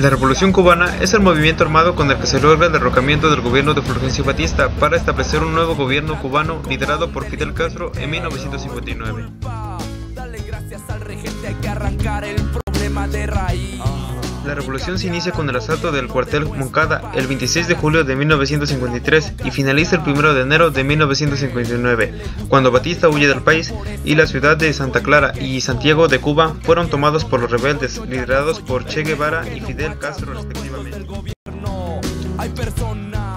La Revolución Cubana es el movimiento armado con el que se logra el derrocamiento del gobierno de Fulgencio Batista para establecer un nuevo gobierno cubano liderado por Fidel Castro en 1959. La revolución se inicia con el asalto del cuartel Moncada el 26 de julio de 1953 y finaliza el 1 de enero de 1959, cuando Batista huye del país y la ciudad de Santa Clara y Santiago de Cuba fueron tomados por los rebeldes, liderados por Che Guevara y Fidel Castro respectivamente.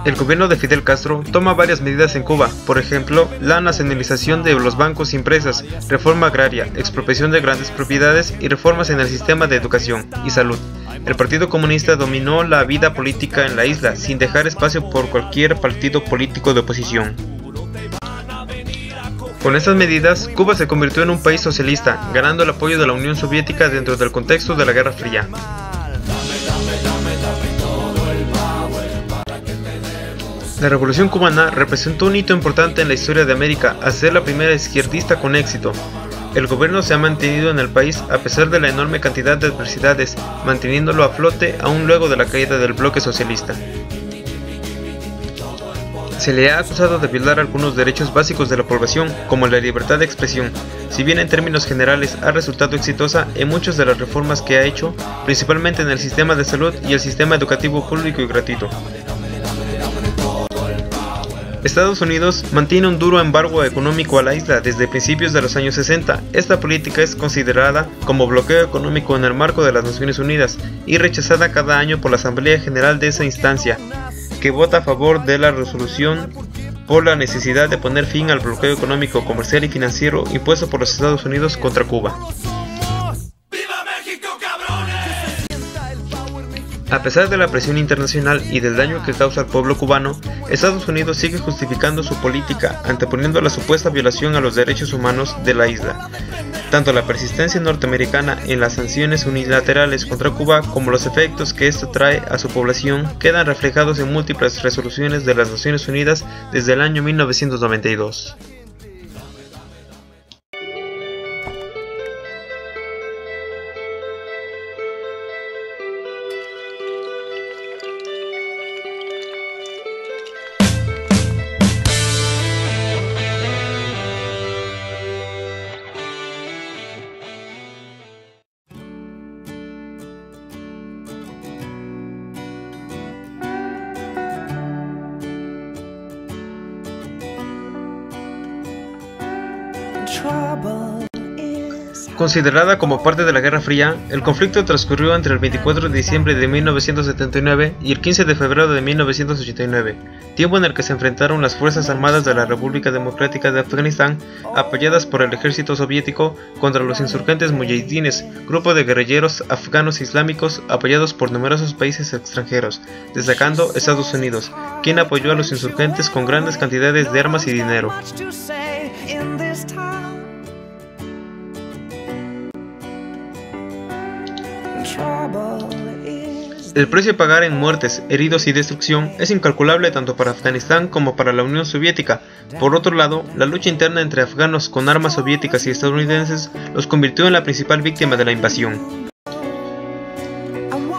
El gobierno de Fidel Castro toma varias medidas en Cuba, por ejemplo, la nacionalización de los bancos y empresas, reforma agraria, expropiación de grandes propiedades y reformas en el sistema de educación y salud. El Partido Comunista dominó la vida política en la isla, sin dejar espacio por cualquier partido político de oposición. Con estas medidas, Cuba se convirtió en un país socialista, ganando el apoyo de la Unión Soviética dentro del contexto de la Guerra Fría. La Revolución Cubana representó un hito importante en la historia de América, al ser la primera izquierdista con éxito. El gobierno se ha mantenido en el país a pesar de la enorme cantidad de adversidades, manteniéndolo a flote aún luego de la caída del bloque socialista. Se le ha acusado de violar algunos derechos básicos de la población, como la libertad de expresión, si bien en términos generales ha resultado exitosa en muchas de las reformas que ha hecho, principalmente en el sistema de salud y el sistema educativo público y gratuito. Estados Unidos mantiene un duro embargo económico a la isla desde principios de los años 60. Esta política es considerada como bloqueo económico en el marco de las Naciones Unidas y rechazada cada año por la Asamblea General de esa instancia, que vota a favor de la resolución por la necesidad de poner fin al bloqueo económico, comercial y financiero impuesto por los Estados Unidos contra Cuba. A pesar de la presión internacional y del daño que causa al pueblo cubano, Estados Unidos sigue justificando su política, anteponiendo la supuesta violación a los derechos humanos de la isla. Tanto la persistencia norteamericana en las sanciones unilaterales contra Cuba como los efectos que esto trae a su población quedan reflejados en múltiples resoluciones de las Naciones Unidas desde el año 1992. Considerada como parte de la Guerra Fría, el conflicto transcurrió entre el 24 de diciembre de 1979 y el 15 de febrero de 1989, tiempo en el que se enfrentaron las Fuerzas Armadas de la República Democrática de Afganistán, apoyadas por el ejército soviético, contra los insurgentes muyahidines, grupo de guerrilleros afganos islámicos apoyados por numerosos países extranjeros, destacando Estados Unidos, quien apoyó a los insurgentes con grandes cantidades de armas y dinero. El precio a pagar en muertes, heridos y destrucción es incalculable tanto para Afganistán como para la Unión Soviética. Por otro lado, la lucha interna entre afganos con armas soviéticas y estadounidenses los convirtió en la principal víctima de la invasión.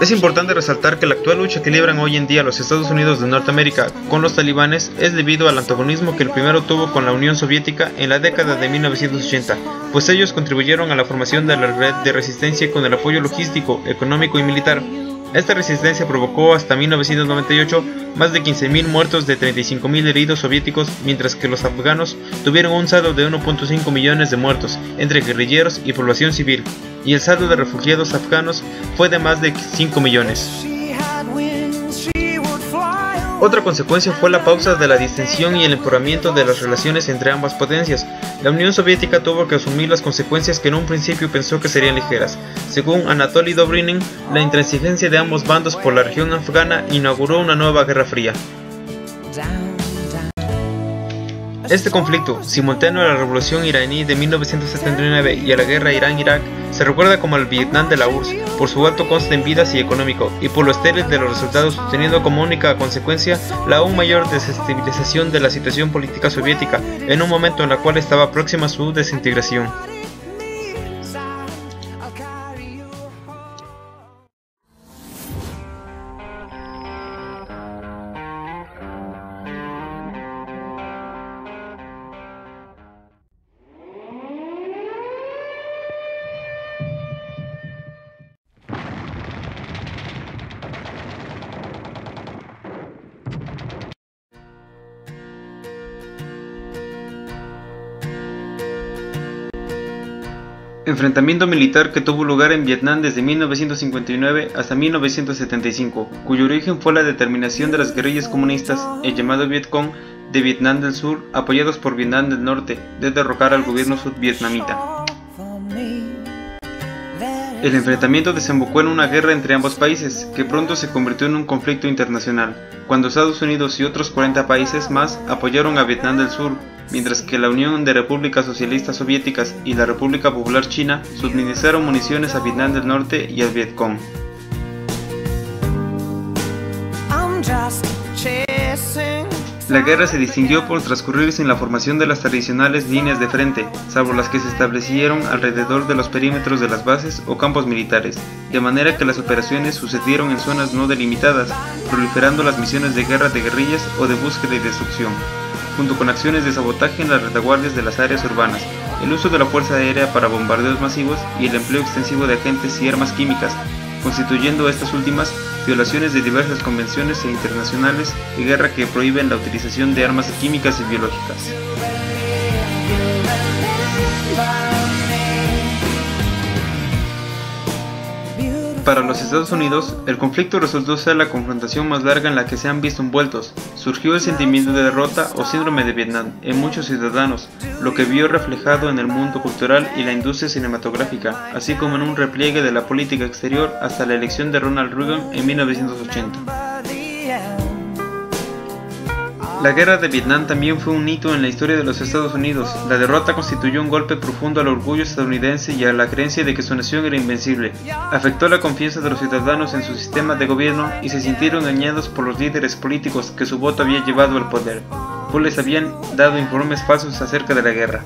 Es importante resaltar que la actual lucha que libran hoy en día los Estados Unidos de Norteamérica con los talibanes es debido al antagonismo que el primero tuvo con la Unión Soviética en la década de 1980, pues ellos contribuyeron a la formación de la red de resistencia con el apoyo logístico, económico y militar. Esta resistencia provocó hasta 1998 más de 15.000 muertos de 35.000 heridos soviéticos, mientras que los afganos tuvieron un saldo de 1.5 millones de muertos entre guerrilleros y población civil, y el saldo de refugiados afganos fue de más de 5 millones. Otra consecuencia fue la pausa de la distensión y el empeoramiento de las relaciones entre ambas potencias. La Unión Soviética tuvo que asumir las consecuencias que en un principio pensó que serían ligeras. Según Anatoly Dobrinin, la intransigencia de ambos bandos por la región afgana inauguró una nueva Guerra Fría. Este conflicto, simultáneo a la revolución iraní de 1979 y a la guerra Irán-Irak, se recuerda como el Vietnam de la URSS, por su alto coste en vidas y económico, y por lo estéril de los resultados, teniendo como única consecuencia la aún mayor desestabilización de la situación política soviética, en un momento en el cual estaba próxima a su desintegración. Enfrentamiento militar que tuvo lugar en Vietnam desde 1959 hasta 1975, cuyo origen fue la determinación de las guerrillas comunistas, el llamado Vietcong, de Vietnam del Sur, apoyados por Vietnam del Norte, de derrocar al gobierno sudvietnamita. El enfrentamiento desembocó en una guerra entre ambos países, que pronto se convirtió en un conflicto internacional, cuando Estados Unidos y otros 40 países más apoyaron a Vietnam del Sur, mientras que la Unión de Repúblicas Socialistas Soviéticas y la República Popular China suministraron municiones a Vietnam del Norte y al Vietcong. La guerra se distinguió por transcurrir sin la formación de las tradicionales líneas de frente, salvo las que se establecieron alrededor de los perímetros de las bases o campos militares, de manera que las operaciones sucedieron en zonas no delimitadas, proliferando las misiones de guerra de guerrillas o de búsqueda y destrucción, junto con acciones de sabotaje en las retaguardias de las áreas urbanas, el uso de la fuerza aérea para bombardeos masivos y el empleo extensivo de agentes y armas químicas, constituyendo estas últimas violaciones de diversas convenciones internacionales de guerra que prohíben la utilización de armas químicas y biológicas. Para los Estados Unidos, el conflicto resultó ser la confrontación más larga en la que se han visto envueltos. Surgió el sentimiento de derrota o síndrome de Vietnam en muchos ciudadanos, lo que vio reflejado en el mundo cultural y la industria cinematográfica, así como en un repliegue de la política exterior hasta la elección de Ronald Reagan en 1980. La guerra de Vietnam también fue un hito en la historia de los Estados Unidos. La derrota constituyó un golpe profundo al orgullo estadounidense y a la creencia de que su nación era invencible. Afectó la confianza de los ciudadanos en su sistema de gobierno y se sintieron engañados por los líderes políticos que su voto había llevado al poder, pues les habían dado informes falsos acerca de la guerra.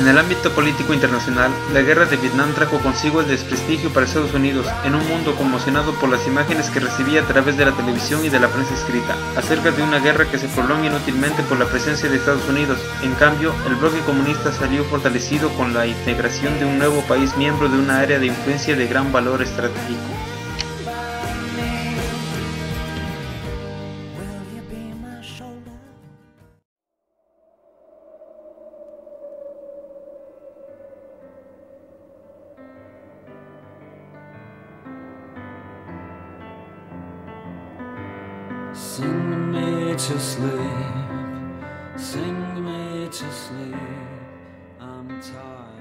En el ámbito político internacional, la guerra de Vietnam trajo consigo el desprestigio para Estados Unidos en un mundo conmocionado por las imágenes que recibía a través de la televisión y de la prensa escrita, acerca de una guerra que se prolonga inútilmente por la presencia de Estados Unidos. En cambio, el bloque comunista salió fortalecido con la integración de un nuevo país miembro de una área de influencia de gran valor estratégico. Sing me to sleep, sing me to sleep, I'm tired.